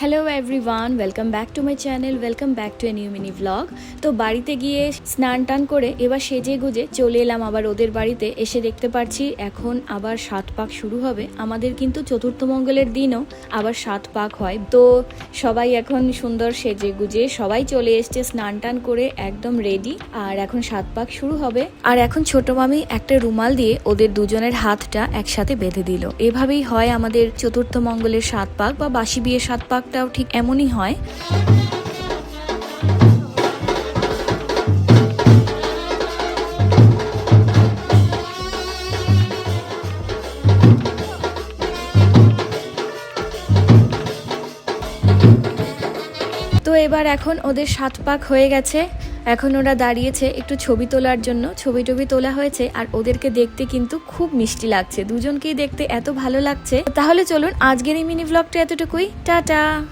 Hello everyone, welcome back to my channel, welcome back to a new mini vlog. তো বাড়িতে গিয়ে স্নান টান করে এবার সেজে গুজে চলে এলাম আবার ওদের বাড়িতে। এসে দেখতে পাচ্ছি এখন আবার 7 পাক শুরু হবে। আমাদের কিন্তু চতুর্থ মঙ্গলের দিনও আবার 7 পাক হয়। তো সবাই এখন সুন্দর সেজে গুজে সবাই চলে এসছে, স্নান টান করে একদম রেডি। আর এখন 7 পাক শুরু হবে। আর এখন ছোট মামি একটা রুমাল দিয়ে ওদের দুজনের হাতটা একসাথে বেঁধে দিল। এভাবেই হয় আমাদের চতুর্থ মঙ্গলের 7 পাক বা বাসি বিয়ে 7 পাকটাও ঠিক এমনই হয়। তো এবার এখন ওদের 7 পাক হয়ে গেছে। এখন ওরা দাঁড়িয়েছে একটু ছবি তোলার জন্য। ছবি টবি তোলা হয়েছে আর ওদেরকে দেখতে কিন্তু খুব মিষ্টি লাগছে, দুজনকেই দেখতে এত ভালো লাগছে। তাহলে চলুন আজকের এই মিনি ভ্লগটা এতটুকুই। টাটা।